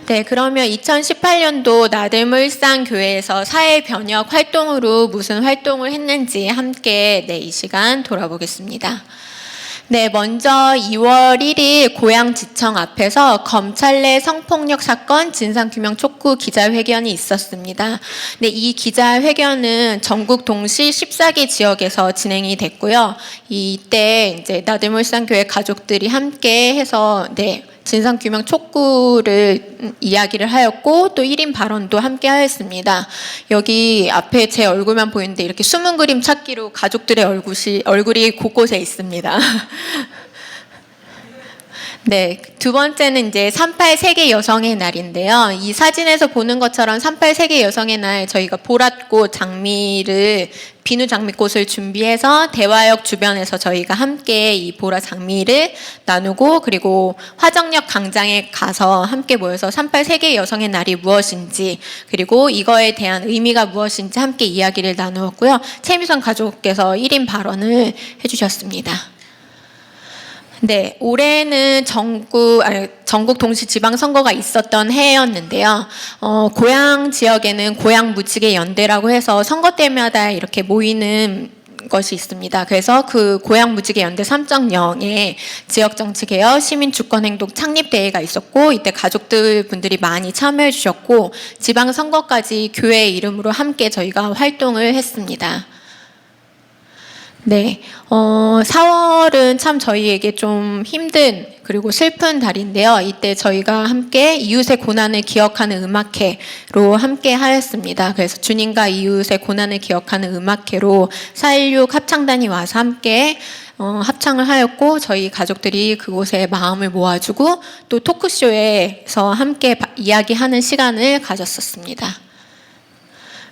네, 그러면 2018년도 나들모 일상교회에서 사회 변혁 활동으로 무슨 활동을 했는지 함께 이 시간 돌아보겠습니다. 네, 먼저 2월 1일 고양지청 앞에서 검찰 내 성폭력 사건 진상규명 촉구 기자회견이 있었습니다. 네, 이 기자회견은 전국 동시 14개 지역에서 진행이 됐고요. 이때 이제 나들모 일상교회 가족들이 함께 해서 진상규명 촉구를 이야기를 하였고 또 1인 발언도 함께 하였습니다. 여기 앞에 제 얼굴만 보이는데 이렇게 숨은 그림 찾기로 가족들의 얼굴이 곳곳에 있습니다. 네, 두 번째는 이제 38 세계 여성의 날인데요. 이 사진에서 보는 것처럼 38 세계 여성의 날 저희가 보랏꽃 장미를 비누 장미꽃을 준비해서 대화역 주변에서 저희가 함께 이 보라 장미를 나누고 그리고 화정역 광장에 가서 함께 모여서 38 세계 여성의 날이 무엇인지 그리고 이거에 대한 의미가 무엇인지 함께 이야기를 나누었고요. 최미선 가족께서 1인 발언을 해주셨습니다. 네, 올해는 전국 동시 지방선거가 있었던 해였는데요. 고양 지역에는 고양 무지개 연대라고 해서 선거 때마다 이렇게 모이는 것이 있습니다. 그래서 그 고양 무지개 연대 3.0의 지역정치개혁 시민주권행동 창립대회가 있었고 이때 가족들 분들이 많이 참여해 주셨고 지방선거까지 교회 이름으로 함께 저희가 활동을 했습니다. 네, 4월은 참 저희에게 좀 힘든 그리고 슬픈 달인데요. 이때 저희가 함께 이웃의 고난을 기억하는 음악회로 함께 하였습니다. 그래서 주님과 이웃의 고난을 기억하는 음악회로 4.16 합창단이 와서 함께 합창을 하였고 저희 가족들이 그곳에 마음을 모아주고 또 토크쇼에서 함께 이야기하는 시간을 가졌었습니다.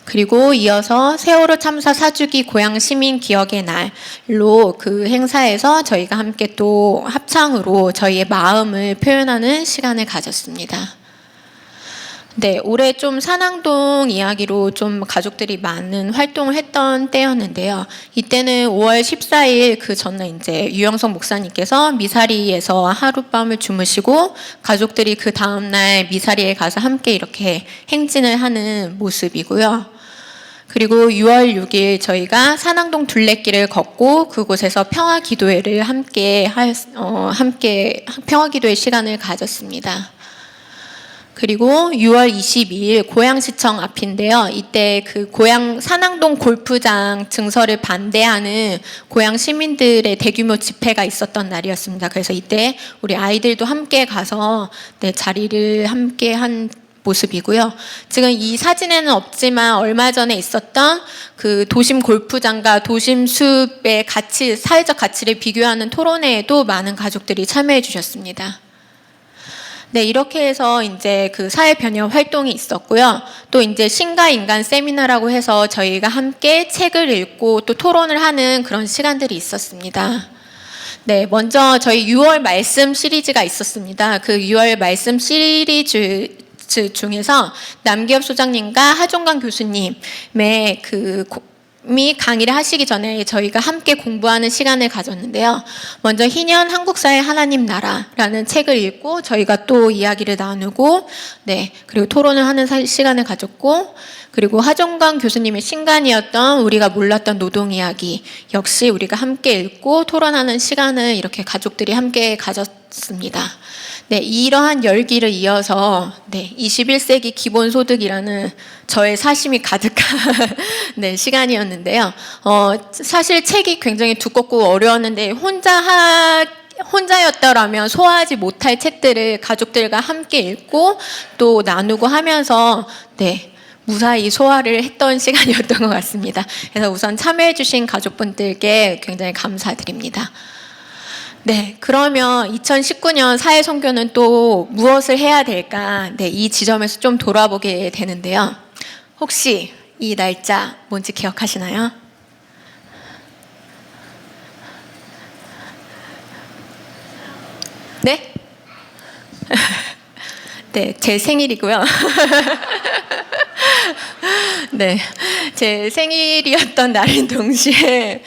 그리고 이어서 세월호 참사 4주기 고양 시민 기억의 날로 그 행사에서 저희가 함께 또 합창으로 저희의 마음을 표현하는 시간을 가졌습니다. 네, 올해 좀 산항동 이야기로 좀 가족들이 많은 활동을 했던 때였는데요. 이때는 5월 14일 그 전날 이제 유영석 목사님께서 미사리에서 하룻밤을 주무시고 가족들이 그 다음날 미사리에 가서 함께 이렇게 행진을 하는 모습이고요. 그리고 6월 6일 저희가 산항동 둘레길을 걷고 그곳에서 평화기도회를 함께 평화기도회 시간을 가졌습니다. 그리고 6월 22일 고양시청 앞인데요. 이때 그 고양 산항동 골프장 증설을 반대하는 고양 시민들의 대규모 집회가 있었던 날이었습니다. 그래서 이때 우리 아이들도 함께 가서 자리를 함께 한 모습이고요. 지금 이 사진에는 없지만 얼마 전에 있었던 그 도심 골프장과 도심 숲의 가치, 사회적 가치를 비교하는 토론회에도 많은 가족들이 참여해 주셨습니다. 네, 이렇게 해서 이제 그 사회 변혁 활동이 있었고요. 또 이제 신과 인간 세미나라고 해서 저희가 함께 책을 읽고 또 토론을 하는 그런 시간들이 있었습니다. 네, 먼저 저희 6월 말씀 시리즈가 있었습니다. 그 6월 말씀 시리즈 중에서 남기엽 소장님과 하종관 교수님의 강의를 하시기 전에 저희가 함께 공부하는 시간을 가졌는데요. 먼저 희년 한국사의 하나님 나라라는 책을 읽고 저희가 또 이야기를 나누고 그리고 토론을 하는 시간을 가졌고 그리고 하종관 교수님의 신간이었던 우리가 몰랐던 노동 이야기 역시 우리가 함께 읽고 토론하는 시간을 이렇게 가족들이 함께 가졌습니다. 네, 이러한 열기를 이어서 21세기 기본소득이라는 저의 사심이 가득한 시간이었는데요. 사실 책이 굉장히 두껍고 어려웠는데 혼자였더라면 소화하지 못할 책들을 가족들과 함께 읽고 또 나누고 하면서 무사히 소화를 했던 시간이었던 것 같습니다. 그래서 우선 참여해 주신 가족분들께 굉장히 감사드립니다. 네, 그러면 2019년 사회선교는 또 무엇을 해야 될까? 이 지점에서 좀 돌아보게 되는데요. 혹시 이 날짜 뭔지 기억하시나요? 네? 네, 제 생일이고요. 네, 제 생일이었던 날인 동시에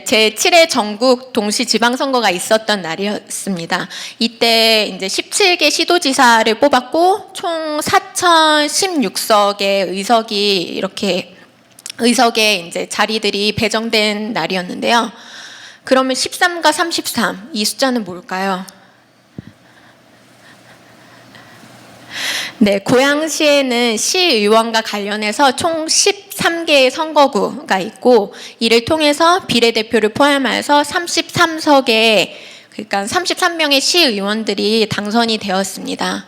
제 7회 전국 동시 지방선거가 있었던 날이었습니다. 이때 이제 17개 시도지사를 뽑았고 총 4,016석의 의석에 이제 자리들이 배정된 날이었는데요. 그러면 13과 33, 이 숫자는 뭘까요? 네, 고양시에는 시의원과 관련해서 총 13개의 선거구가 있고 이를 통해서 비례대표를 포함해서 33석의 그러니까 33명의 시의원들이 당선이 되었습니다.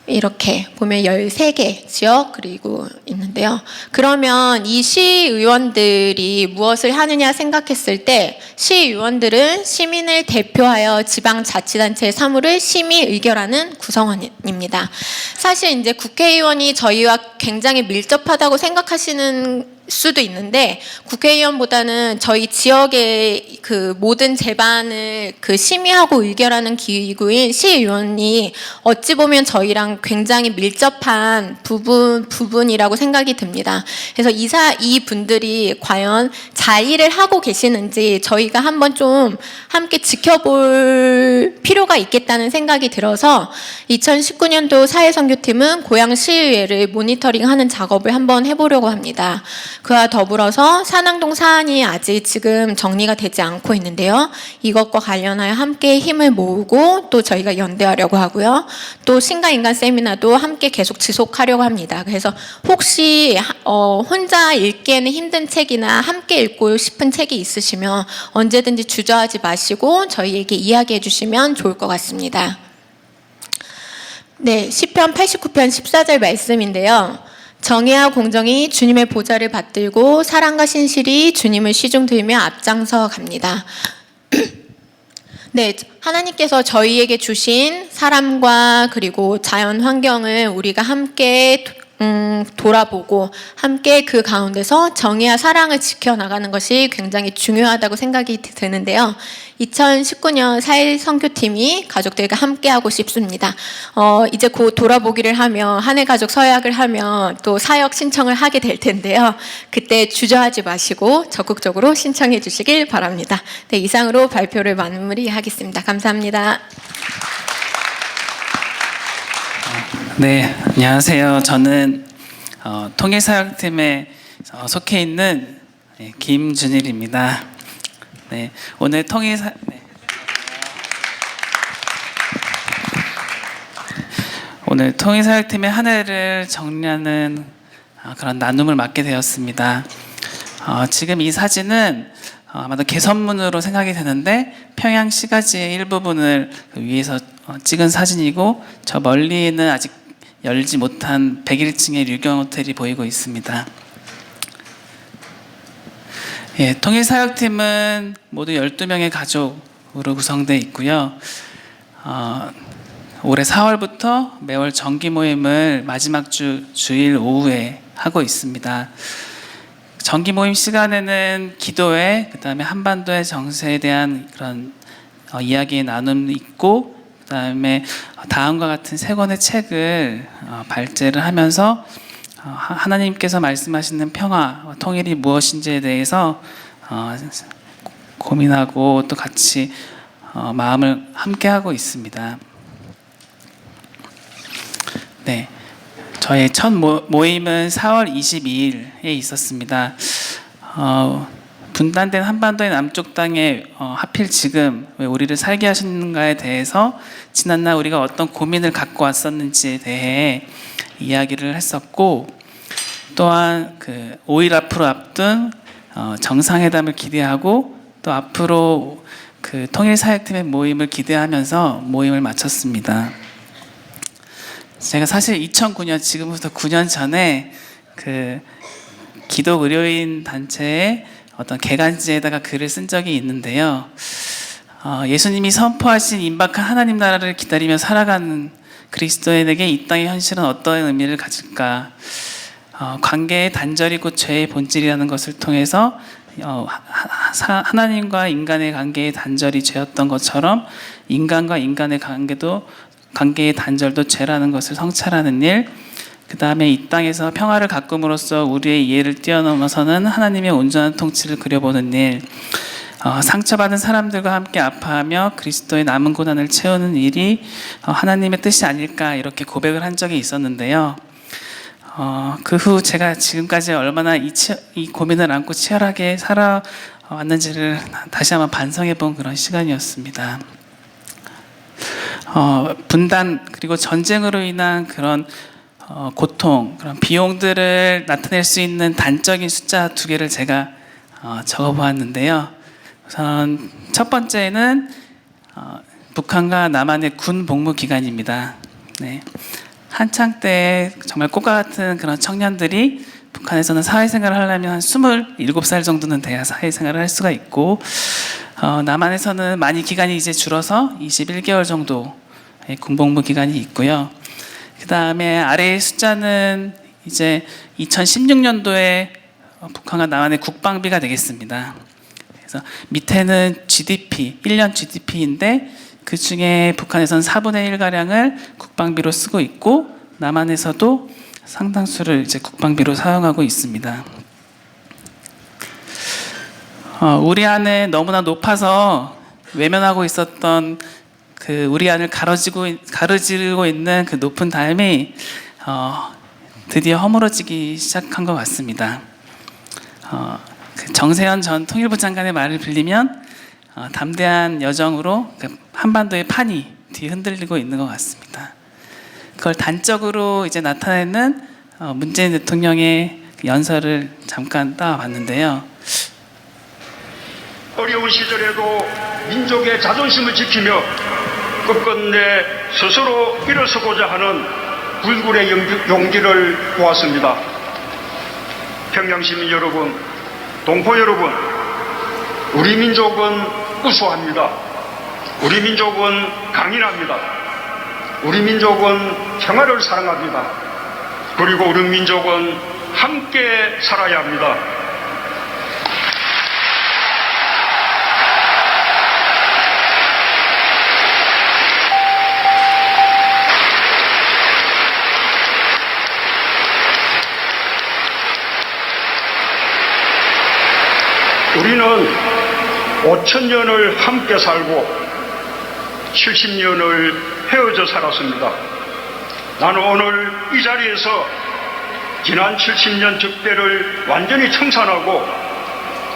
이렇게 보면 13개 지역 그리고 있는데요. 그러면 이 시의원들이 무엇을 하느냐 생각했을 때 시의원들은 시민을 대표하여 지방자치단체의 사무를 심의 의결하는 구성원입니다. 사실 이제 국회의원이 저희와 굉장히 밀접하다고 생각하시는 수도 있는데 국회의원보다는 저희 지역의 그 모든 제반을 그 심의하고 의결하는 기구인 시의원이 어찌 보면 저희랑 굉장히 밀접한 부분이라고 생각이 듭니다. 그래서 이 분들이 과연 잘 일을 하고 계시는지 저희가 한번 좀 함께 지켜볼 필요가 있겠다는 생각이 들어서 2019년도 사회선교팀은 고양시의회를 모니터링하는 작업을 한번 해보려고 합니다. 그와 더불어서 산왕동 사안이 아직 지금 정리가 되지 않고 있는데요. 이것과 관련하여 함께 힘을 모으고 또 저희가 연대하려고 하고요. 또 신가인간 세미나도 함께 계속 지속하려고 합니다. 그래서 혹시 혼자 읽기에는 힘든 책이나 함께 읽고 싶은 책이 있으시면 언제든지 주저하지 마시고 저희에게 이야기해 주시면 좋을 것 같습니다. 네, 시편 89편 14절 말씀인데요. 정의와 공정이 주님의 보좌를 받들고 사랑과 신실이 주님을 시중들며 앞장서 갑니다. 네, 하나님께서 저희에게 주신 사람과 그리고 자연 환경을 우리가 함께 돌아보고 함께 그 가운데서 정의와 사랑을 지켜나가는 것이 굉장히 중요하다고 생각이 드는데요. 2019년 사회선교팀이 가족들과 함께하고 싶습니다. 이제 곧 돌아보기를 하며 한 해 가족 서약을 하며 또 사역 신청을 하게 될 텐데요. 그때 주저하지 마시고 적극적으로 신청해 주시길 바랍니다. 네, 이상으로 발표를 마무리하겠습니다. 감사합니다. 네, 안녕하세요. 저는 통일사역팀에 속해 있는 김준일입니다. 네, 오늘 통일사역팀의 한 해를 정리하는 그런 나눔을 맡게 되었습니다. 지금 이 사진은 아마도 개선문으로 생각이 되는데 평양 시가지의 일부분을 위에서 찍은 사진이고 저 멀리에는 아직 열지 못한 101층의 류경 호텔이 보이고 있습니다. 예, 통일사역팀은 모두 12명의 가족으로 구성되어 있고요. 올해 4월부터 매월 정기 모임을 마지막 주일 오후에 하고 있습니다. 정기 모임 시간에는 기도회, 그 다음에 한반도의 정세에 대한 그런 이야기의 나눔이 있고, 그 다음에 다음과 같은 세 권의 책을 발제를 하면서 하나님께서 말씀하시는 평화와 통일이 무엇인지에 대해서 고민하고 또 같이 마음을 함께하고 있습니다. 네, 저의 첫 모임은 4월 22일에 있었습니다. 분단된 한반도의 남쪽 땅에 하필 지금 왜 우리를 살게 하시는가에 대해서 지난날 우리가 어떤 고민을 갖고 왔었는지에 대해 이야기를 했었고, 또한 그 5일 앞으로 앞둔 정상회담을 기대하고 또 앞으로 그 통일사역팀의 모임을 기대하면서 모임을 마쳤습니다. 제가 사실 2009년, 지금부터 9년 전에 그 기독 의료인 단체의 어떤 개간지에다가 글을 쓴 적이 있는데요. 예수님이 선포하신 임박한 하나님 나라를 기다리며 살아가는 그리스도인에게 이 땅의 현실은 어떤 의미를 가질까? 관계의 단절이 곧 죄의 본질이라는 것을 통해서 하나님과 인간의 관계의 단절이 죄였던 것처럼 인간과 인간의 관계의 단절도 죄라는 것을 성찰하는 일, 그 다음에 이 땅에서 평화를 가꿈으로써 우리의 이해를 뛰어넘어서는 하나님의 온전한 통치를 그려보는 일, 상처받은 사람들과 함께 아파하며 그리스도의 남은 고난을 채우는 일이 하나님의 뜻이 아닐까 이렇게 고백을 한 적이 있었는데요. 그 후 제가 지금까지 얼마나 이 고민을 안고 치열하게 살아왔는지를 다시 한번 반성해 본 그런 시간이었습니다. 분단 그리고 전쟁으로 인한 그런 고통, 그런 비용들을 나타낼 수 있는 단적인 숫자 2개를 제가 적어 보았는데요. 우선 첫 번째는 북한과 남한의 군 복무 기간입니다. 네. 한창 때 정말 꽃과 같은 그런 청년들이 북한에서는 사회생활을 하려면 한 27살 정도는 돼야 사회생활을 할 수가 있고, 남한에서는 많이 기간이 이제 줄어서 21개월 정도의 군복무 기간이 있고요. 그 다음에 아래의 숫자는 이제 2016년도에 북한과 남한의 국방비가 되겠습니다. 그래서 밑에는 GDP, 1년 GDP인데 그 중에 북한에서는 4분의 1가량을 국방비로 쓰고 있고 남한에서도 상당수를 이제 국방비로 사용하고 있습니다. 우리 안에 너무나 높아서 외면하고 있었던 그 우리 안을 가로지르고 있는 그 높은 담이 드디어 허물어지기 시작한 것 같습니다. 그 정세현 전 통일부 장관의 말을 빌리면 담대한 여정으로 한반도의 판이 뒤흔들리고 있는 것 같습니다. 그걸 단적으로 이제 나타내는 문재인 대통령의 연설을 잠깐 따와봤는데요. 어려운 시절에도 민족의 자존심을 지키며 끝끝내 스스로 일어서고자 하는 불굴의 용기를 보았습니다. 평양시민 여러분, 동포 여러분, 우리 민족은 우수합니다. 우리 민족은 강인합니다. 우리 민족은 평화를 사랑합니다. 그리고 우리 민족은 함께 살아야 합니다. 우리는 5,000년을 함께 살고 70년을 헤어져 살았습니다. 나는 오늘 이 자리에서 지난 70년 적대를 완전히 청산하고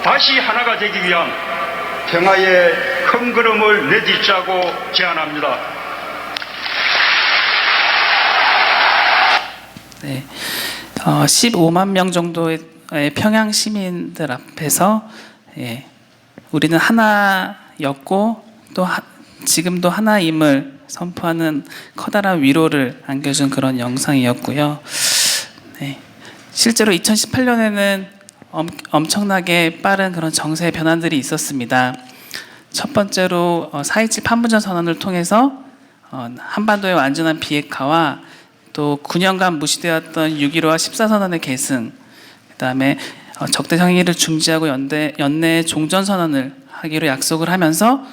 다시 하나가 되기 위한 평화의 큰 걸음을 내딛자고 제안합니다. 네, 15만 명 정도의 평양 시민들 앞에서 우리는 하나였고 또 지금도 하나임을 선포하는 커다란 위로를 안겨준 그런 영상이었고요. 네, 실제로 2018년에는 엄청나게 빠른 그런 정세의 변환들이 있었습니다. 첫 번째로 4.27 판문점 선언을 통해서 한반도의 완전한 비핵화와 또 9년간 무시되었던 6.15와 14선언의 계승, 그 다음에 적대 행위를 중지하고 연내 종전선언을 하기로 약속을 하면서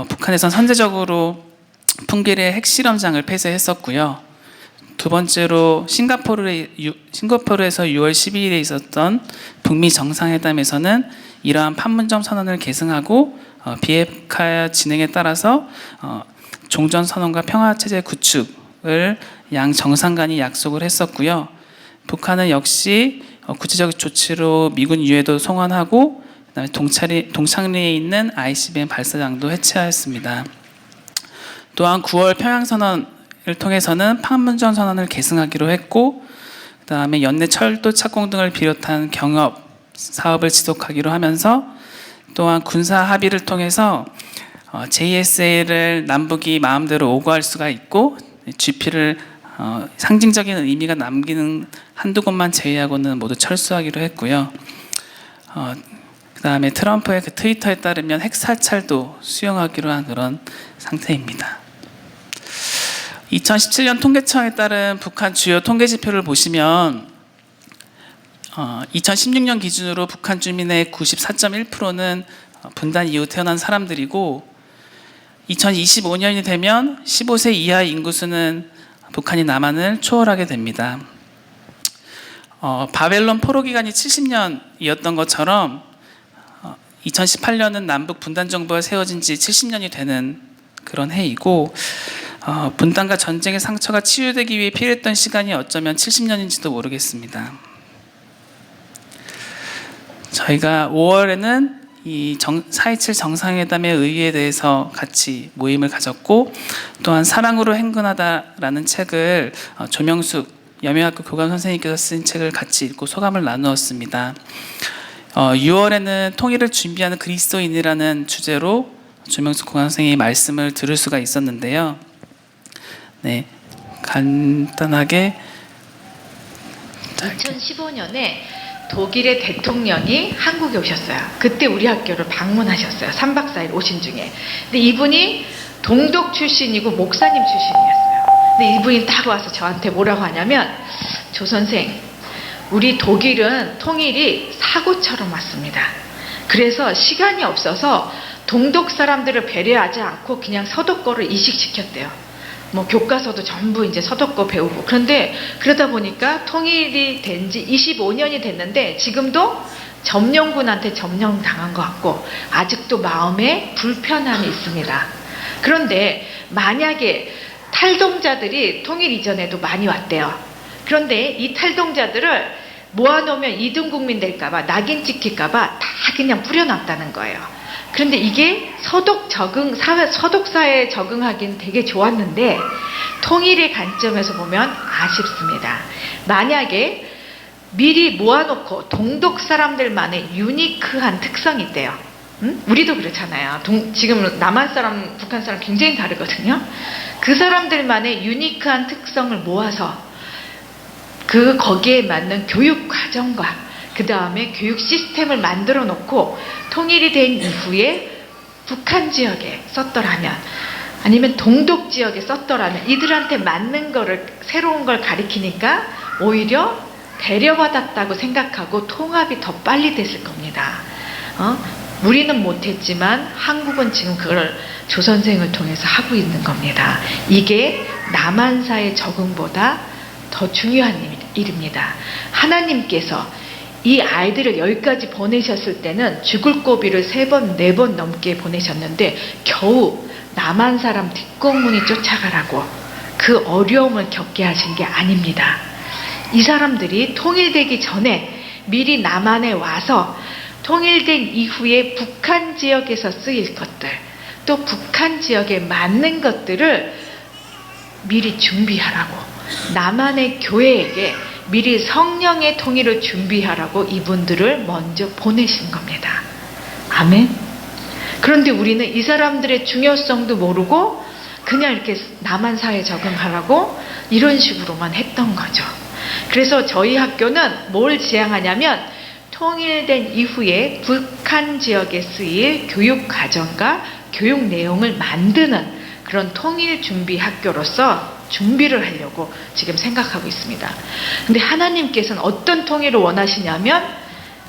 북한에선 선제적으로 풍계리의 핵실험장을 폐쇄했었고요. 두 번째로 싱가포르에서 6월 12일에 있었던 북미 정상회담에서는 이러한 판문점 선언을 계승하고 비핵화 진행에 따라서 종전선언과 평화체제 구축을 양 정상 간이 약속을 했었고요. 북한은 역시 구체적 조치로 미군 유해도 송환하고 그다음에 동창리에 있는 ICBM 발사장도 해체하였습니다. 또한 9월 평양선언을 통해서는 판문점 선언을 계승하기로 했고 그다음에 연내 철도 착공 등을 비롯한 경업 사업을 지속하기로 하면서 또한 군사 합의를 통해서 JSA를 남북이 마음대로 오고할 수가 있고 GP를 상징적인 의미가 남기는 한두 곳만 제외하고는 모두 철수하기로 했고요. 그 다음에 트럼프의 그 트위터에 따르면 핵사찰도 수용하기로 한 그런 상태입니다. 2017년 통계청에 따른 북한 주요 통계 지표를 보시면 2016년 기준으로 북한 주민의 94.1%는 분단 이후 태어난 사람들이고 2025년이 되면 15세 이하 인구수는 북한이 남한을 초월하게 됩니다. 바벨론 포로 기간이 70년이었던 것처럼 2018년은 남북 분단 정부가 세워진 지 70년이 되는 그런 해이고, 분단과 전쟁의 상처가 치유되기 위해 필요했던 시간이 어쩌면 70년인지도 모르겠습니다. 저희가 5월에는 이 4.27 정상회담의 의의에 대해서 같이 모임을 가졌고, 또한 사랑으로 행군하다라는 책을 조명숙 여명학교 교감 선생님께서 쓴 책을 같이 읽고 소감을 나누었습니다. 6월에는 통일을 준비하는 그리스도인이라는 주제로 조명숙 교감 선생님의 말씀을 들을 수가 있었는데요. 네, 간단하게 2015년에 독일의 대통령이 한국에 오셨어요. 그때 우리 학교를 방문하셨어요. 3박 4일 오신 중에. 근데 이분이 동독 출신이고 목사님 출신이었어요. 근데 이분이 딱 와서 저한테 뭐라고 하냐면, 조 선생, 우리 독일은 통일이 사고처럼 왔습니다. 그래서 시간이 없어서 동독 사람들을 배려하지 않고 그냥 서독거를 이식시켰대요. 뭐 교과서도 전부 이제 서독거 배우고. 그런데 그러다 보니까 통일이 된 지 25년이 됐는데 지금도 점령군한테 점령당한 것 같고 아직도 마음에 불편함이 있습니다. 그런데 만약에 탈동자들이 통일 이전에도 많이 왔대요. 그런데 이 탈동자들을 모아놓으면 이등국민 될까봐, 낙인 찍힐까봐 다 그냥 뿌려놨다는 거예요. 그런데 이게 서독사회에 적응하기는 되게 좋았는데 통일의 관점에서 보면 아쉽습니다. 만약에 미리 모아놓고 동독 사람들만의 유니크한 특성이 있대요. 우리도 그렇잖아요. 지금 남한 사람, 북한 사람 굉장히 다르거든요. 그 사람들만의 유니크한 특성을 모아서 거기에 맞는 교육 과정과 그 다음에 교육 시스템을 만들어 놓고 통일이 된 이후에 북한 지역에 썼더라면, 아니면 동독 지역에 썼더라면 이들한테 맞는 거를, 새로운 걸 가리키니까 오히려 배려받았다고 생각하고 통합이 더 빨리 됐을 겁니다. 우리는 못했지만 한국은 지금 그걸 조 선생을 통해서 하고 있는 겁니다. 이게 남한사의 적응보다 더 중요한 일입니다. 하나님께서 이 아이들을 여기까지 보내셨을 때는 죽을 고비를 3번, 4번 넘게 보내셨는데 겨우 남한 사람 뒷공문이 쫓아가라고 그 어려움을 겪게 하신 게 아닙니다. 이 사람들이 통일되기 전에 미리 남한에 와서 통일된 이후에 북한 지역에서 쓰일 것들, 또 북한 지역에 맞는 것들을 미리 준비하라고, 남한의 교회에게 미리 성령의 통일을 준비하라고 이분들을 먼저 보내신 겁니다. 아멘. 그런데 우리는 이 사람들의 중요성도 모르고 그냥 이렇게 남한 사회에 적응하라고 이런 식으로만 했던 거죠. 그래서 저희 학교는 뭘 지향하냐면 통일된 이후에 북한 지역에 쓰일 교육 과정과 교육 내용을 만드는 그런 통일 준비 학교로서 준비를 하려고 지금 생각하고 있습니다. 근데 하나님께서는 어떤 통일을 원하시냐면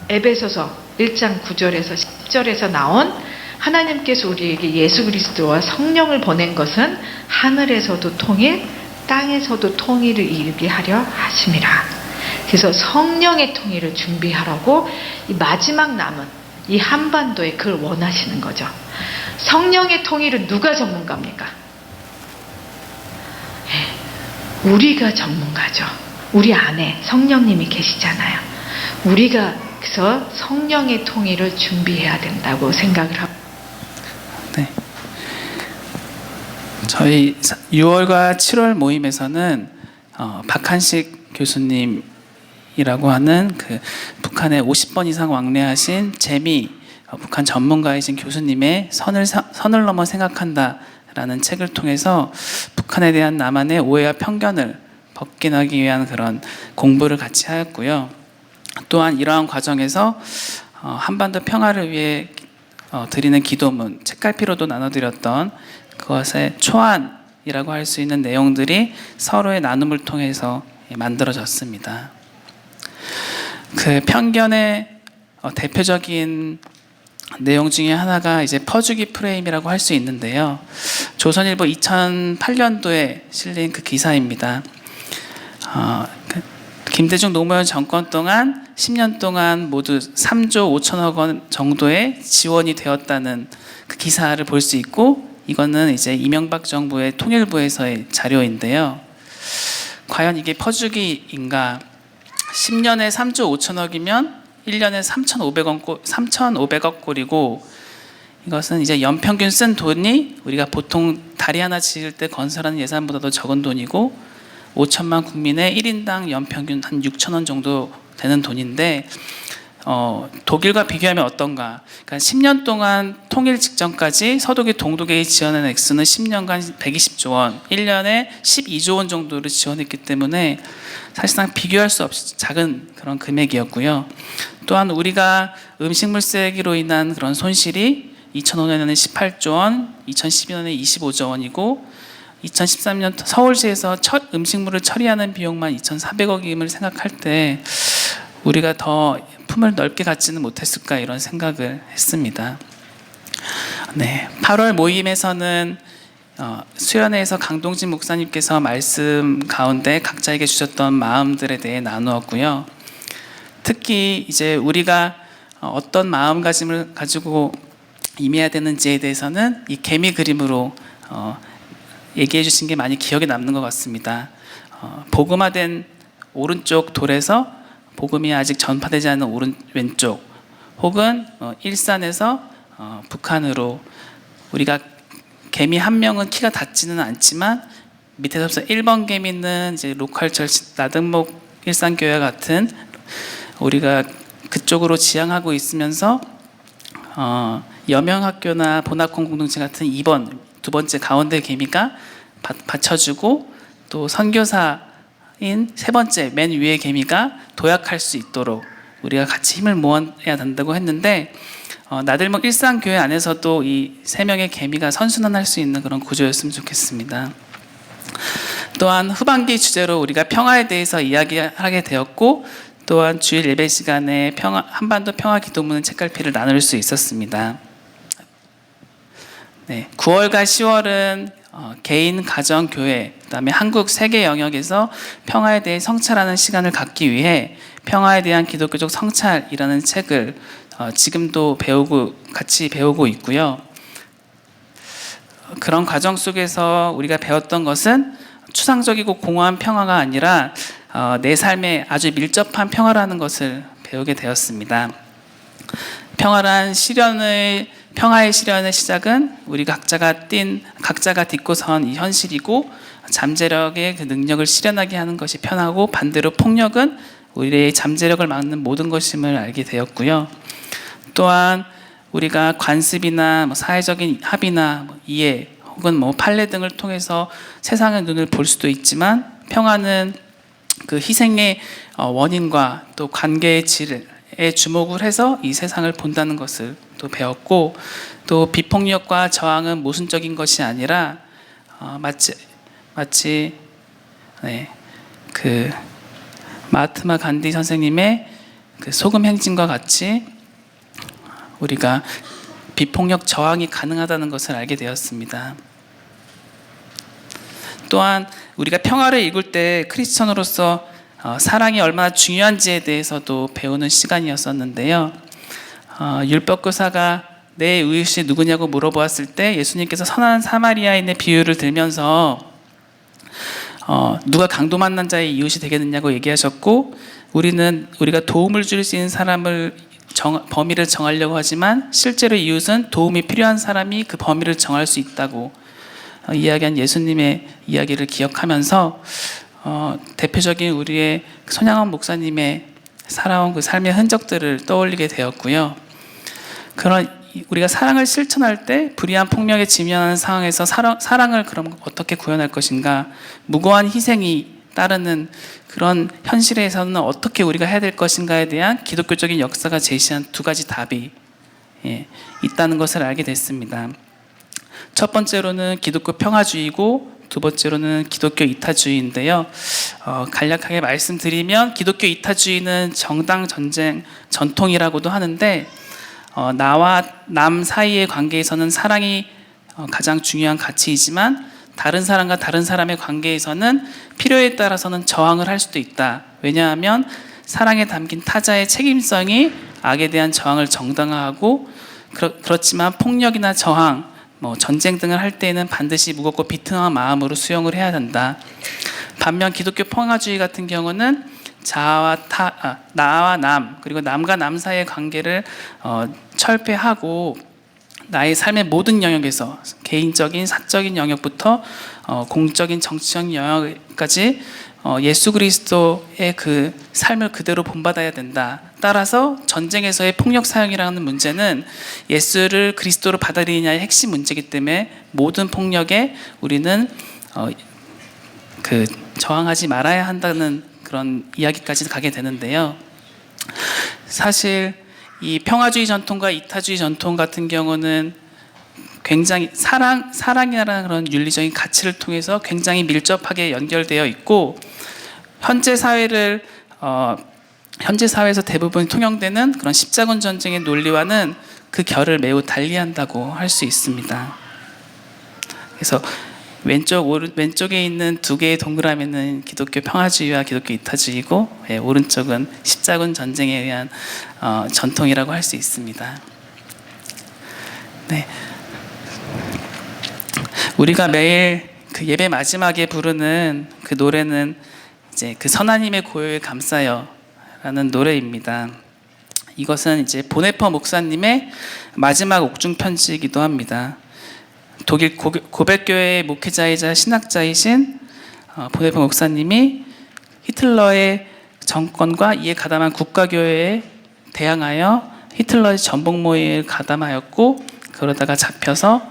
에베소서 1장 9절에서 10절에서 나온 하나님께서 우리에게 예수 그리스도와 성령을 보낸 것은 하늘에서도 통일, 땅에서도 통일을 이루게 하려 하심이라. 그래서 성령의 통일을 준비하라고 이 마지막 남은 이 한반도에 그걸 원하시는 거죠. 성령의 통일은 누가 전문가입니까? 우리가 전문가죠. 우리 안에 성령님이 계시잖아요. 우리가 그래서 성령의 통일을 준비해야 된다고 생각을 하고. 네. 저희 6월과 7월 모임에서는 박한식 교수님이라고 하는 그 북한에 50번 이상 왕래하신 재미 북한 전문가이신 교수님의 선을 넘어 생각한다라는 책을 통해서 북한에 대한 남한의 오해와 편견을 벗겨나기 위한 그런 공부를 같이 하였고요. 또한 이러한 과정에서 한반도 평화를 위해 드리는 기도문, 책갈피로도 나눠드렸던 그것의 초안이라고 할 수 있는 내용들이 서로의 나눔을 통해서 만들어졌습니다. 그 편견의 대표적인 내용 중에 하나가 이제 퍼주기 프레임이라고 할 수 있는데요. 조선일보 2008년도에 실린 그 기사입니다. 김대중 노무현 정권 동안 10년 동안 모두 3조 5천억 원 정도의 지원이 되었다는 그 기사를 볼 수 있고, 이거는 이제 이명박 정부의 통일부에서의 자료인데요. 과연 이게 퍼주기인가? 10년에 3조 5천억이면 1년에 3,500억 꼴이고, 이것은 이제 연평균 쓴 돈이 우리가 보통 다리 하나 지을 때 건설하는 예산보다도 적은 돈이고, 5천만 국민의 1인당 연평균 한 6천 원 정도 되는 돈인데, 독일과 비교하면 어떤가? 그러니까 10년 동안 통일 직전까지 서독이 동독에 지원한 액수는 10년간 120조 원, 1년에 12조 원 정도를 지원했기 때문에 사실상 비교할 수 없이 작은 그런 금액이었고요. 또한 우리가 음식물 쓰레기로 인한 그런 손실이 2005년에는 18조 원, 2012년에 25조 원이고, 2013년 서울시에서 음식물을 처리하는 비용만 2,400억임을 생각할 때 우리가 더 품을 넓게 갖지는 못했을까, 이런 생각을 했습니다. 네, 8월 모임에서는 수련회에서 강동진 목사님께서 말씀 가운데 각자에게 주셨던 마음들에 대해 나누었고요. 특히 이제 우리가 어떤 마음가짐을 가지고 임해야 되는지에 대해서는 이 개미 그림으로 얘기해 주신 게 많이 기억에 남는 것 같습니다. 복음화된 오른쪽 돌에서 복음이 아직 전파되지 않은 왼쪽, 혹은 일산에서 북한으로, 우리가 개미 한 명은 키가 닿지는 않지만 밑에서부터 1번 개미는 이제 로컬 철치 나등목 일산교회 같은 우리가 그쪽으로 지향하고 있으면서 여명학교나 본학원 공동체 같은 2번, 두 번째 가운데 개미가 받쳐주고, 또 선교사인 세 번째 맨 위에 개미가 도약할 수 있도록 우리가 같이 힘을 모아야 된다고 했는데, 나들목 일산교회 안에서도 이 세 명의 개미가 선순환할 수 있는 그런 구조였으면 좋겠습니다. 또한 후반기 주제로 우리가 평화에 대해서 이야기하게 되었고, 또한 주일 예배 시간에 한반도 평화 기도문 책갈피를 나눌 수 있었습니다. 네, 9월과 10월은 개인, 가정, 교회, 그다음에 한국, 세계 영역에서 평화에 대해 성찰하는 시간을 갖기 위해 평화에 대한 기독교적 성찰이라는 책을 지금도 같이 배우고 있고요. 그런 과정 속에서 우리가 배웠던 것은 추상적이고 공허한 평화가 아니라 내 삶에 아주 밀접한 평화라는 것을 배우게 되었습니다. 평화의 실현의 시작은 우리 각자가 딛고 선 이 현실이고, 잠재력의 그 능력을 실현하게 하는 것이 편하고, 반대로 폭력은 우리의 잠재력을 막는 모든 것임을 알게 되었고요. 또한 우리가 관습이나 사회적인 합의나 이해, 혹은 판례 등을 통해서 세상의 눈을 볼 수도 있지만, 평화는 그 희생의 원인과 또 관계의 질에 주목을 해서 이 세상을 본다는 것을 또 배웠고, 또 비폭력과 저항은 모순적인 것이 아니라 마치 그 마하트마 간디 선생님의 그 소금 행진과 같이 우리가 비폭력 저항이 가능하다는 것을 알게 되었습니다. 또한 우리가 평화를 이룰 때 크리스천으로서 사랑이 얼마나 중요한지에 대해서도 배우는 시간이었었는데요. 율법교사가 내 이웃이 누구냐고 물어보았을 때 예수님께서 선한 사마리아인의 비유를 들면서 누가 강도 만난 자의 이웃이 되겠느냐고 얘기하셨고, 우리가 도움을 줄 수 있는 사람을 범위를 정하려고 하지만 실제로 이웃은 도움이 필요한 사람이 그 범위를 정할 수 있다고 이야기한 예수님의 이야기를 기억하면서 대표적인 우리의 손양원 목사님의 살아온 그 삶의 흔적들을 떠올리게 되었고요. 우리가 사랑을 실천할 때 불의한 폭력에 직면하는 상황에서 사랑을 그럼 어떻게 구현할 것인가, 무고한 희생이 따르는 그런 현실에서는 어떻게 우리가 해야 될 것인가에 대한 기독교적인 역사가 제시한 두 가지 답이 있다는 것을 알게 됐습니다. 첫 번째로는 기독교 평화주의고, 두 번째로는 기독교 이타주의인데요. 간략하게 말씀드리면 기독교 이타주의는 정당 전쟁 전통이라고도 하는데, 나와 남 사이의 관계에서는 사랑이 가장 중요한 가치이지만, 다른 사람과 다른 사람의 관계에서는 필요에 따라서는 저항을 할 수도 있다. 왜냐하면 사랑에 담긴 타자의 책임성이 악에 대한 저항을 정당화하고, 그렇지만 폭력이나 저항, 전쟁 등을 할 때에는 반드시 무겁고 비통한 마음으로 수용을 해야 한다. 반면 기독교 평화주의 같은 경우는 나와 남, 그리고 남과 남 사이의 관계를 철폐하고 나의 삶의 모든 영역에서 개인적인 사적인 영역부터 공적인 정치적 영역까지 예수 그리스도의 그 삶을 그대로 본받아야 된다. 따라서 전쟁에서의 폭력 사용이라는 문제는 예수를 그리스도로 받아들이냐의 핵심 문제이기 때문에 모든 폭력에 우리는 저항하지 말아야 한다는 그런 이야기까지 가게 되는데요. 사실 이 평화주의 전통과 이타주의 전통 같은 경우는 굉장히 사랑이라는 그런 윤리적인 가치를 통해서 굉장히 밀접하게 연결되어 있고, 현재 사회에서 대부분 통용되는 그런 십자군 전쟁의 논리와는 그 결을 매우 달리한다고 할 수 있습니다. 그래서 왼쪽에 있는 두 개의 동그라미는 기독교 평화주의와 기독교 이타주의고, 오른쪽은 십자군 전쟁에 의한 전통이라고 할 수 있습니다. 네. 우리가 매일 그 예배 마지막에 부르는 그 노래는 이제 그 선하님의 고요에 감싸여라는 노래입니다. 이것은 이제 보네퍼 목사님의 마지막 옥중 편지이기도 합니다. 독일 고백교회의 목회자이자 신학자이신 보네퍼 목사님이 히틀러의 정권과 이에 가담한 국가교회에 대항하여 히틀러의 전복모의에 가담하였고, 그러다가 잡혀서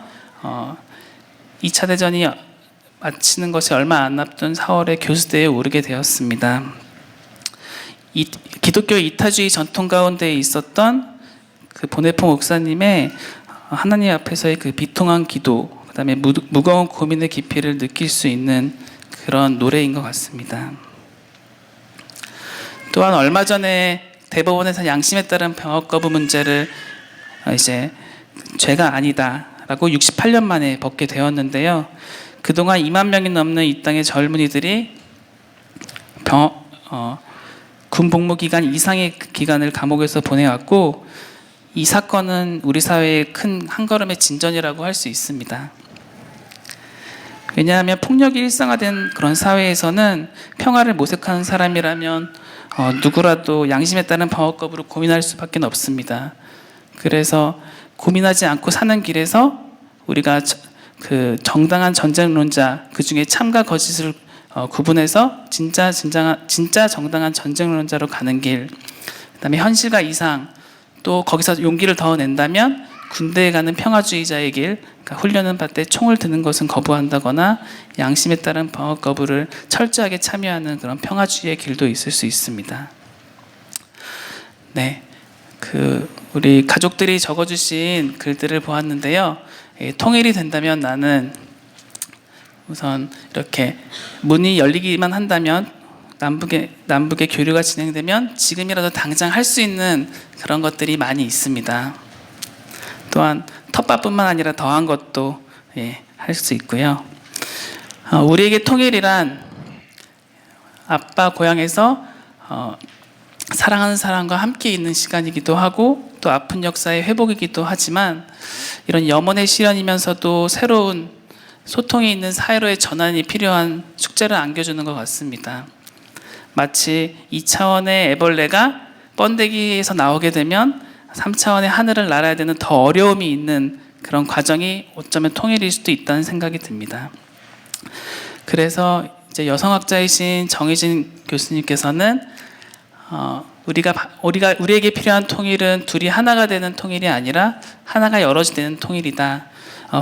2차 대전이 마치는 것이 얼마 안 앞둔 4월에 교수대에 오르게 되었습니다. 기독교 이타주의 전통 가운데 있었던 그 보네포 목사님의 하나님 앞에서의 그 비통한 기도, 그다음에 무거운 고민의 깊이를 느낄 수 있는 그런 노래인 것 같습니다. 또한 얼마 전에 대법원에서 양심에 따른 병역 거부 문제를 이제 죄가 아니다라고 68년 만에 벗게 되었는데요. 그동안 2만 명이 넘는 이 땅의 젊은이들이 군 복무 기간 이상의 기간을 감옥에서 보내왔고, 이 사건은 우리 사회의 큰 한 걸음의 진전이라고 할 수 있습니다. 왜냐하면 폭력이 일상화된 그런 사회에서는 평화를 모색하는 사람이라면 누구라도 양심에 따른 방어 거부를 고민할 수밖에 없습니다. 그래서 고민하지 않고 사는 길에서 우리가 그 정당한 전쟁론자, 그 중에 참과 거짓을 구분해서 진짜 정당한 전쟁론자로 가는 길, 그다음에 현실과 이상, 또 거기서 용기를 더 낸다면 군대에 가는 평화주의자의 길, 그러니까 훈련은 받되 총을 드는 것은 거부한다거나 양심에 따른 방어 거부를 철저하게 참여하는 그런 평화주의의 길도 있을 수 있습니다. 네, 우리 가족들이 적어주신 글들을 보았는데요. 통일이 된다면 나는 우선 이렇게 문이 열리기만 한다면, 남북의 교류가 진행되면 지금이라도 당장 할 수 있는 그런 것들이 많이 있습니다. 또한 텃밭뿐만 아니라 더한 것도 할 수 있고요. 우리에게 통일이란 아빠 고향에서 사랑하는 사람과 함께 있는 시간이기도 하고, 또 아픈 역사의 회복이기도 하지만, 이런 염원의 실현이면서도 새로운 소통이 있는 사회로의 전환이 필요한 숙제를 안겨주는 것 같습니다. 마치 2차원의 애벌레가 번데기에서 나오게 되면 3차원의 하늘을 날아야 되는 더 어려움이 있는 그런 과정이 어쩌면 통일일 수도 있다는 생각이 듭니다. 그래서 이제 여성학자이신 정희진 교수님께서는 우리에게 필요한 통일은 둘이 하나가 되는 통일이 아니라 하나가 여럿이 되는 통일이다.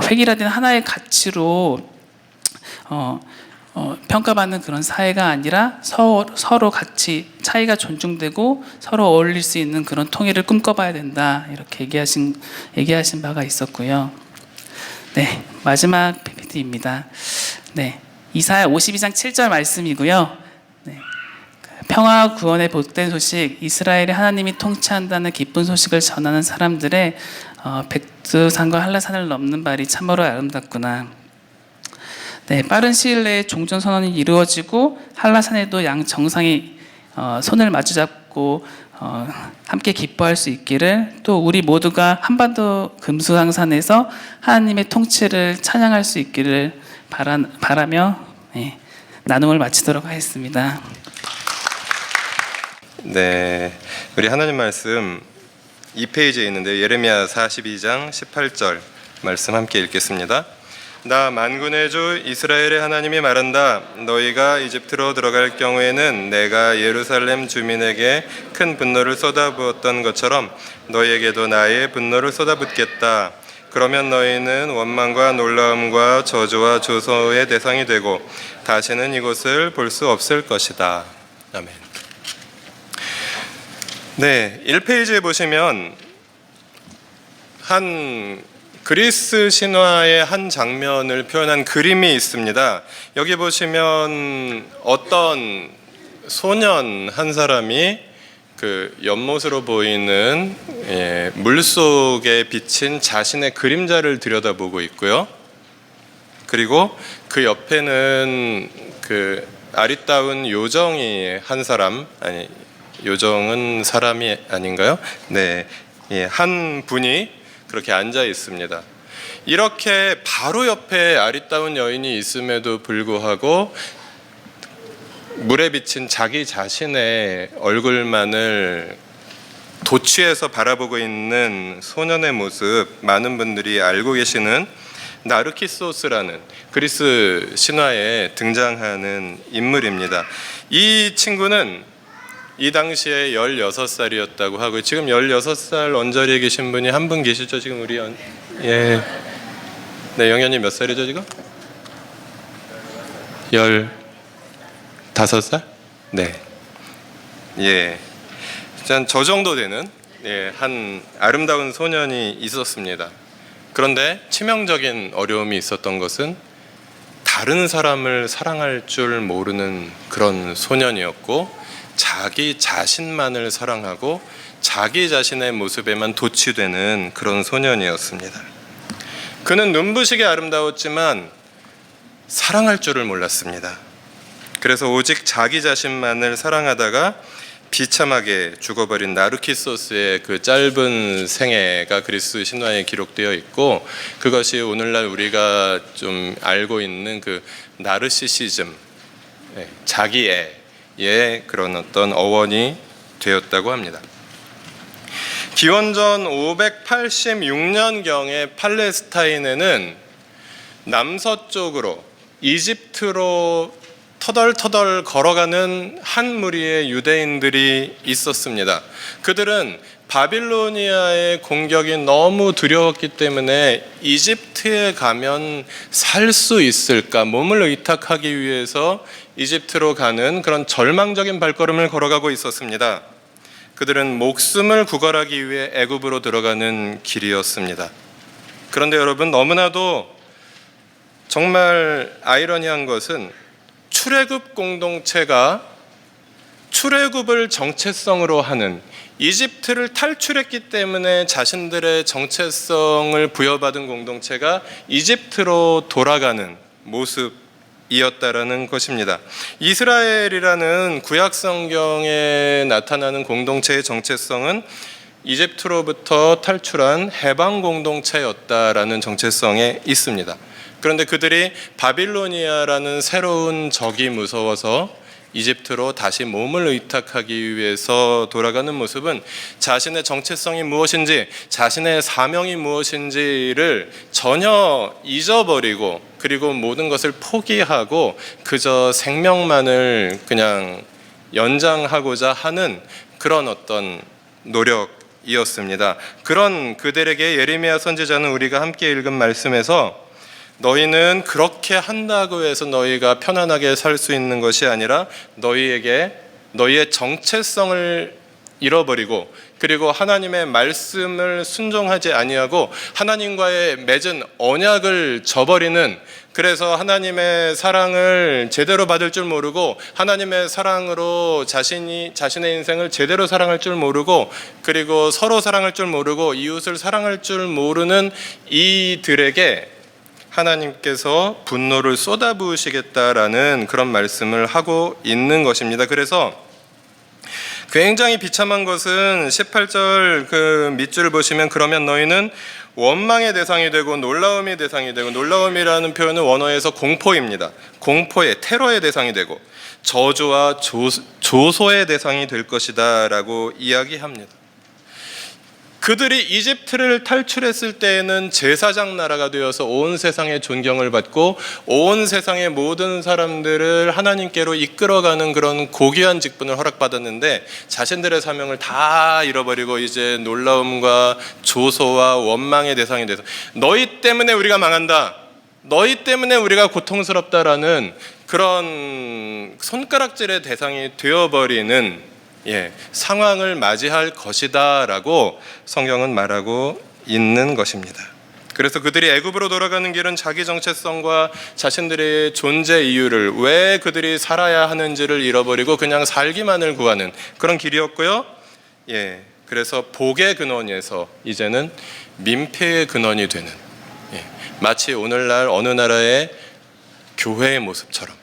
획일화된 하나의 가치로 평가받는 그런 사회가 아니라 서로 같이 차이가 존중되고 서로 어울릴 수 있는 그런 통일을 꿈꿔봐야 된다. 이렇게 얘기하신 바가 있었고요. 네, 마지막 PPT입니다. 네, 이사야 52장 7절 말씀이고요. 네, 평화와 구원의 복된 소식, 이스라엘의 하나님이 통치한다는 기쁜 소식을 전하는 사람들의 백두산과 한라산을 넘는 발이 참으로 아름답구나. 네, 빠른 시일 내에 종전 선언이 이루어지고 한라산에도 양 정상이 손을 마주잡고 함께 기뻐할 수 있기를, 또 우리 모두가 한반도 금수강산에서 하나님의 통치를 찬양할 수 있기를 바라며 나눔을 마치도록 하겠습니다. 네, 우리 하나님 말씀 2페이지에 있는데 예레미야 42장 18절 말씀 함께 읽겠습니다. 나 만군의 주 이스라엘의 하나님이 말한다. 너희가 이집트로 들어갈 경우에는 내가 예루살렘 주민에게 큰 분노를 쏟아부었던 것처럼 너희에게도 나의 분노를 쏟아붓겠다. 그러면 너희는 원망과 놀라움과 저주와 조소의 대상이 되고 다시는 이곳을 볼 수 없을 것이다. 아멘. 네, 1페이지에 보시면 한 그리스 신화의 한 장면을 표현한 그림이 있습니다. 여기 보시면 어떤 소년 한 사람이 그 연못으로 보이는 물 속에 비친 자신의 그림자를 들여다보고 있고요. 그리고 그 옆에는 그 아리따운 요정이 한 사람, 아니 요정은 사람이 아닌가요? 네, 한 분이 그렇게 앉아 있습니다. 이렇게 바로 옆에 아리따운 여인이 있음에도 불구하고 물에 비친 자기 자신의 얼굴만을 도취해서 바라보고 있는 소년의 모습, 많은 분들이 알고 계시는 나르키소스라는 그리스 신화에 등장하는 인물입니다. 이 친구는 이 당시에 16살이었다고 하고, 지금 16살 언저리에 계신 분이 한 분 계시죠? 지금 우리 네, 영현이 몇 살이죠 지금? 15살? 네. 저 정도 되는 한 아름다운 소년이 있었습니다. 그런데 치명적인 어려움이 있었던 것은 다른 사람을 사랑할 줄 모르는 그런 소년이었고, 자기 자신만을 사랑하고 자기 자신의 모습에만 도취되는 그런 소년이었습니다. 그는 눈부시게 아름다웠지만 사랑할 줄을 몰랐습니다. 그래서 오직 자기 자신만을 사랑하다가 비참하게 죽어버린 나르키소스의 그 짧은 생애가 그리스 신화에 기록되어 있고, 그것이 오늘날 우리가 좀 알고 있는 그 나르시시즘, 자기애의 그런 어떤 어원이 되었다고 합니다. 기원전 586년경에 팔레스타인에는 남서쪽으로 이집트로 터덜터덜 걸어가는 한 무리의 유대인들이 있었습니다. 그들은 바빌로니아의 공격이 너무 두려웠기 때문에 이집트에 가면 살 수 있을까, 몸을 의탁하기 위해서 이집트로 가는 그런 절망적인 발걸음을 걸어가고 있었습니다. 그들은 목숨을 구걸하기 위해 애굽으로 들어가는 길이었습니다. 그런데 여러분, 너무나도 정말 아이러니한 것은 출애굽 공동체가 출애굽을 정체성으로 하는, 이집트를 탈출했기 때문에 자신들의 정체성을 부여받은 공동체가 이집트로 돌아가는 모습이었다라는 것입니다. 이스라엘이라는 구약 성경에 나타나는 공동체의 정체성은 이집트로부터 탈출한 해방 공동체였다라는 정체성에 있습니다. 그런데 그들이 바빌로니아라는 새로운 적이 무서워서 이집트로 다시 몸을 의탁하기 위해서 돌아가는 모습은 자신의 정체성이 무엇인지, 자신의 사명이 무엇인지를 전혀 잊어버리고, 그리고 모든 것을 포기하고 그저 생명만을 그냥 연장하고자 하는 그런 어떤 노력이었습니다. 그런 그들에게 예레미야 선지자는 우리가 함께 읽은 말씀에서 너희는 그렇게 한다고 해서 너희가 편안하게 살 수 있는 것이 아니라 너희에게 너희의 정체성을 잃어버리고, 그리고 하나님의 말씀을 순종하지 아니하고 하나님과의 맺은 언약을 저버리는, 그래서 하나님의 사랑을 제대로 받을 줄 모르고 하나님의 사랑으로 자신의 인생을 제대로 사랑할 줄 모르고, 그리고 서로 사랑할 줄 모르고 이웃을 사랑할 줄 모르는 이들에게 하나님께서 분노를 쏟아부으시겠다라는 그런 말씀을 하고 있는 것입니다. 그래서 굉장히 비참한 것은 18절 그 밑줄을 보시면 그러면 너희는 원망의 대상이 되고 놀라움의 대상이 되고, 놀라움이라는 표현은 원어에서 공포입니다. 공포의 테러의 대상이 되고 저주와 조소의 대상이 될 것이다 라고 이야기합니다. 그들이 이집트를 탈출했을 때에는 제사장 나라가 되어서 온 세상의 존경을 받고 온 세상의 모든 사람들을 하나님께로 이끌어가는 그런 고귀한 직분을 허락받았는데, 자신들의 사명을 다 잃어버리고 이제 놀라움과 조소와 원망의 대상이 돼서 너희 때문에 우리가 망한다, 너희 때문에 우리가 고통스럽다라는 그런 손가락질의 대상이 되어버리는 상황을 맞이할 것이다 라고 성경은 말하고 있는 것입니다. 그래서 그들이 애굽으로 돌아가는 길은 자기 정체성과 자신들의 존재 이유를, 왜 그들이 살아야 하는지를 잃어버리고 그냥 살기만을 구하는 그런 길이었고요. 그래서 복의 근원에서 이제는 민폐의 근원이 되는, 마치 오늘날 어느 나라의 교회의 모습처럼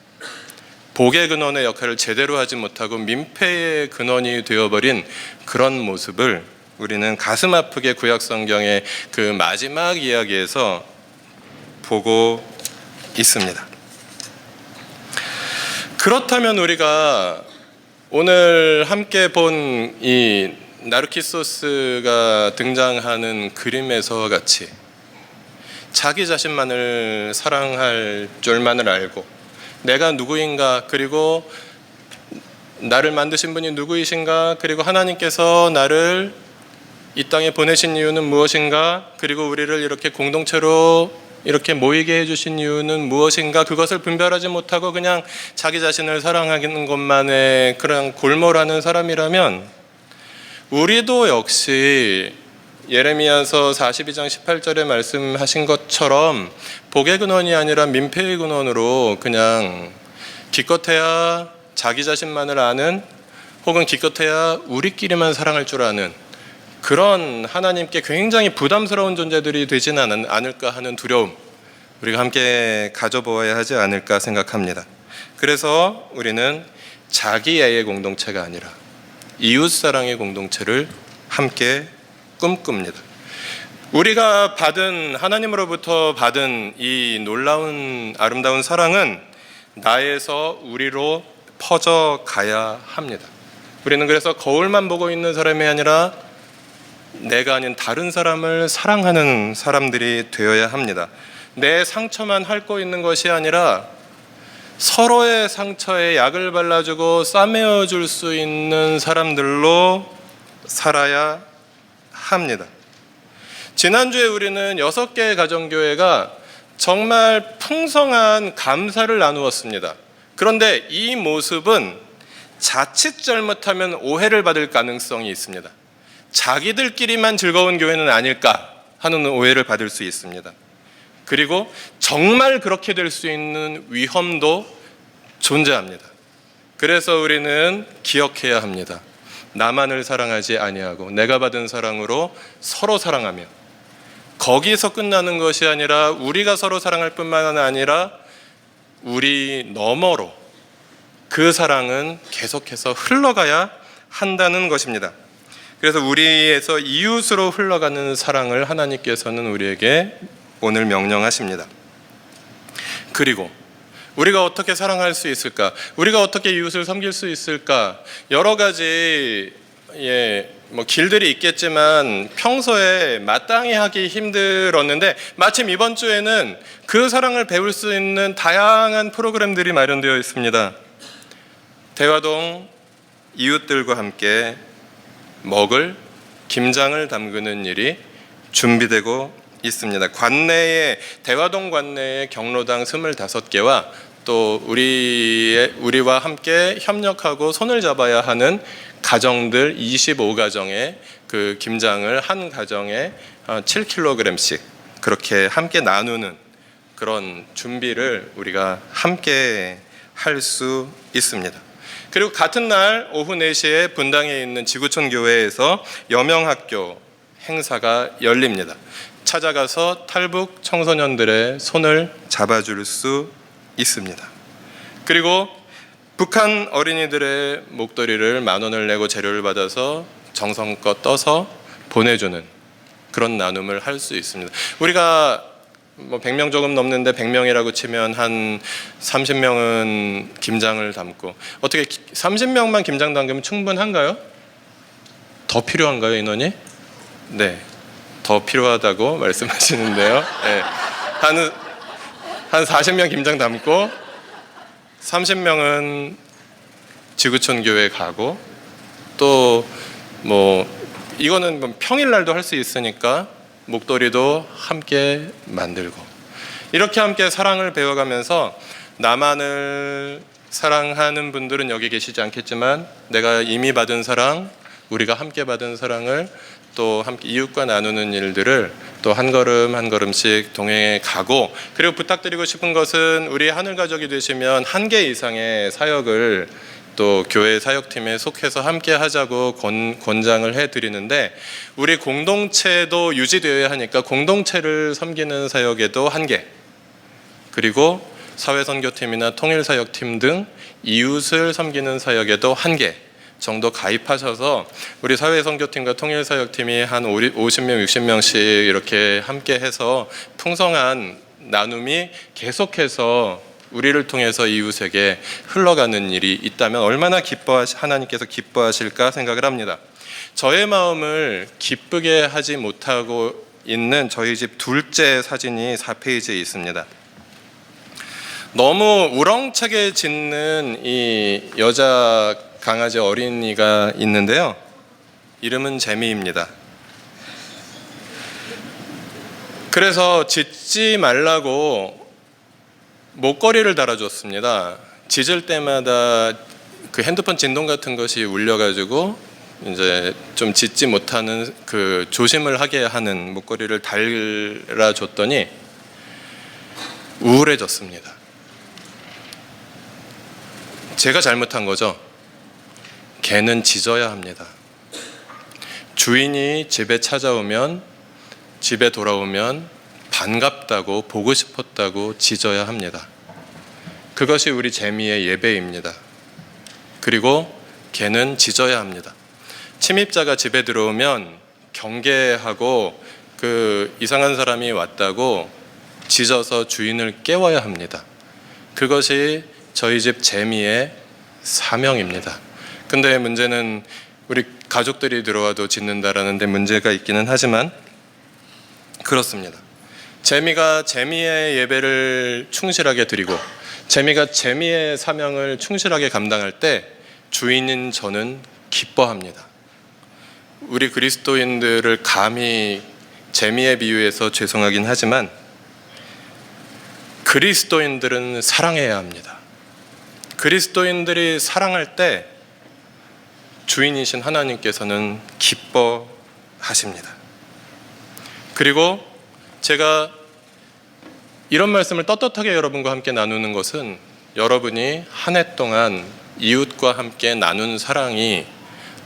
복의 근원의 역할을 제대로 하지 못하고 민폐의 근원이 되어버린 그런 모습을 우리는 가슴 아프게 구약 성경의 그 마지막 이야기에서 보고 있습니다. 그렇다면 우리가 오늘 함께 본 이 나르키소스가 등장하는 그림에서 같이 자기 자신만을 사랑할 줄만을 알고 내가 누구인가, 그리고 나를 만드신 분이 누구이신가, 그리고 하나님께서 나를 이 땅에 보내신 이유는 무엇인가, 그리고 우리를 이렇게 공동체로 이렇게 모이게 해주신 이유는 무엇인가, 그것을 분별하지 못하고 그냥 자기 자신을 사랑하는 것만에 그냥 골몰하는 사람이라면, 우리도 역시 예레미야서 42장 18절에 말씀하신 것처럼 복의 근원이 아니라 민폐의 근원으로 그냥 기껏해야 자기 자신만을 아는, 혹은 기껏해야 우리끼리만 사랑할 줄 아는 그런 하나님께 굉장히 부담스러운 존재들이 되지는 않을까 하는 두려움, 우리가 함께 가져보아야 하지 않을까 생각합니다. 그래서 우리는 자기애의 공동체가 아니라 이웃사랑의 공동체를 함께 꿈꿉니다. 우리가 받은, 하나님으로부터 받은 이 놀라운 아름다운 사랑은 나에서 우리로 퍼져가야 합니다. 우리는 그래서 거울만 보고 있는 사람이 아니라 내가 아닌 다른 사람을 사랑하는 사람들이 되어야 합니다. 내 상처만 핥고 있는 것이 아니라 서로의 상처에 약을 발라주고 싸매어줄 수 있는 사람들로 살아야 합니다. 지난주에 우리는 6개의 가정교회가 정말 풍성한 감사를 나누었습니다. 그런데 이 모습은 자칫 잘못하면 오해를 받을 가능성이 있습니다. 자기들끼리만 즐거운 교회는 아닐까 하는 오해를 받을 수 있습니다. 그리고 정말 그렇게 될 수 있는 위험도 존재합니다. 그래서 우리는 기억해야 합니다. 나만을 사랑하지 아니하고 내가 받은 사랑으로 서로 사랑하며, 거기서 끝나는 것이 아니라 우리가 서로 사랑할 뿐만 아니라 우리 너머로 그 사랑은 계속해서 흘러가야 한다는 것입니다. 그래서 우리에서 이웃으로 흘러가는 사랑을 하나님께서는 우리에게 오늘 명령하십니다. 그리고 우리가 어떻게 사랑할 수 있을까? 우리가 어떻게 이웃을 섬길 수 있을까? 여러 가지 길들이 있겠지만 평소에 마땅히 하기 힘들었는데, 마침 이번 주에는 그 사랑을 배울 수 있는 다양한 프로그램들이 마련되어 있습니다. 대화동 이웃들과 함께 먹을 김장을 담그는 일이 준비되고 있습니다. 대화동 관내의 경로당 25개와 또 우리와 함께 협력하고 손을 잡아야 하는 가정들 25가정의 그 김장을 한 가정에 7kg씩 그렇게 함께 나누는 그런 준비를 우리가 함께 할 수 있습니다. 그리고 같은 날 오후 4시에 분당에 있는 지구촌 교회에서 여명학교 행사가 열립니다. 찾아가서 탈북 청소년들의 손을 잡아줄 수 있습니다. 그리고 북한 어린이들의 목도리를 10,000원을 내고 재료를 받아서 정성껏 떠서 보내주는 그런 나눔을 할 수 있습니다. 우리가 100명 조금 넘는데 100명이라고 치면 한 30명은 김장을 담고, 어떻게 30명만 김장 담그면 충분한가요? 더 필요한가요, 인원이? 네, 더 필요하다고 말씀하시는데요. 네. 한 40명 김장 담고 30명은 지구촌 교회 가고, 또 이거는 평일날도 할 수 있으니까 목도리도 함께 만들고, 이렇게 함께 사랑을 배워가면서 나만을 사랑하는 분들은 여기 계시지 않겠지만 내가 이미 받은 사랑, 우리가 함께 받은 사랑을 또 함께 이웃과 나누는 일들을 또 한 걸음 한 걸음씩 동행해 가고, 그리고 부탁드리고 싶은 것은 우리 하늘 가족이 되시면 1개 이상의 사역을 또 교회 사역팀에 속해서 함께 하자고 권장을 해드리는데, 우리 공동체도 유지되어야 하니까 공동체를 섬기는 사역에도 1개, 그리고 사회선교팀이나 통일사역팀 등 이웃을 섬기는 사역에도 1개 정도 가입하셔서 우리 사회선교팀과 통일사역팀이 한 50명, 60명씩 이렇게 함께 해서 풍성한 나눔이 계속해서 우리를 통해서 이웃에게 흘러가는 일이 있다면 얼마나 하나님께서 기뻐하실까 생각을 합니다. 저의 마음을 기쁘게 하지 못하고 있는 저희 집 둘째 사진이 4페이지에 있습니다. 너무 우렁차게 짖는 이 여자 강아지 어린이가 있는데요. 이름은 재미입니다. 그래서 짖지 말라고 목걸이를 달아줬습니다. 짖을 때마다 그 핸드폰 진동 같은 것이 울려가지고 이제 좀 짖지 못하는 그 조심을 하게 하는 목걸이를 달아줬더니 우울해졌습니다. 제가 잘못한 거죠. 개는 짖어야 합니다. 주인이 집에 찾아오면, 집에 돌아오면 반갑다고, 보고 싶었다고 짖어야 합니다. 그것이 우리 재미의 예배입니다. 그리고 개는 짖어야 합니다. 침입자가 집에 들어오면 경계하고 그 이상한 사람이 왔다고 짖어서 주인을 깨워야 합니다. 그것이 저희 집 재미의 사명입니다. 근데 문제는 우리 가족들이 들어와도 짖는다라는 데 문제가 있기는 하지만 그렇습니다. 재미가 재미의 예배를 충실하게 드리고 재미가 재미의 사명을 충실하게 감당할 때 주인인 저는 기뻐합니다. 우리 그리스도인들을 감히 재미에 비유해서 죄송하긴 하지만 그리스도인들은 사랑해야 합니다. 그리스도인들이 사랑할 때 주인이신 하나님께서는 기뻐하십니다. 그리고 제가 이런 말씀을 떳떳하게 여러분과 함께 나누는 것은 여러분이 한 해 동안 이웃과 함께 나눈 사랑이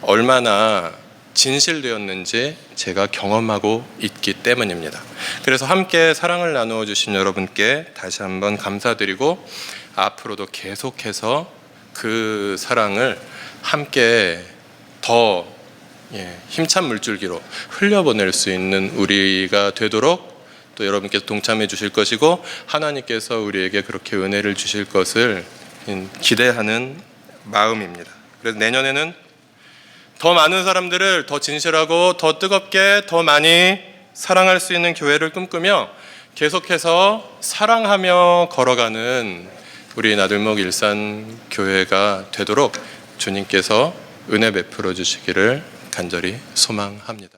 얼마나 진실되었는지 제가 경험하고 있기 때문입니다. 그래서 함께 사랑을 나누어 주신 여러분께 다시 한번 감사드리고 앞으로도 계속해서 그 사랑을 함께 더 힘찬 물줄기로 흘려보낼 수 있는 우리가 되도록 또 여러분께서 동참해 주실 것이고 하나님께서 우리에게 그렇게 은혜를 주실 것을 기대하는 마음입니다. 그래서 내년에는 더 많은 사람들을 더 진실하고 더 뜨겁게 더 많이 사랑할 수 있는 교회를 꿈꾸며 계속해서 사랑하며 걸어가는 우리 나들목 일산 교회가 되도록 주님께서 은혜 베풀어 주시기를 간절히 소망합니다.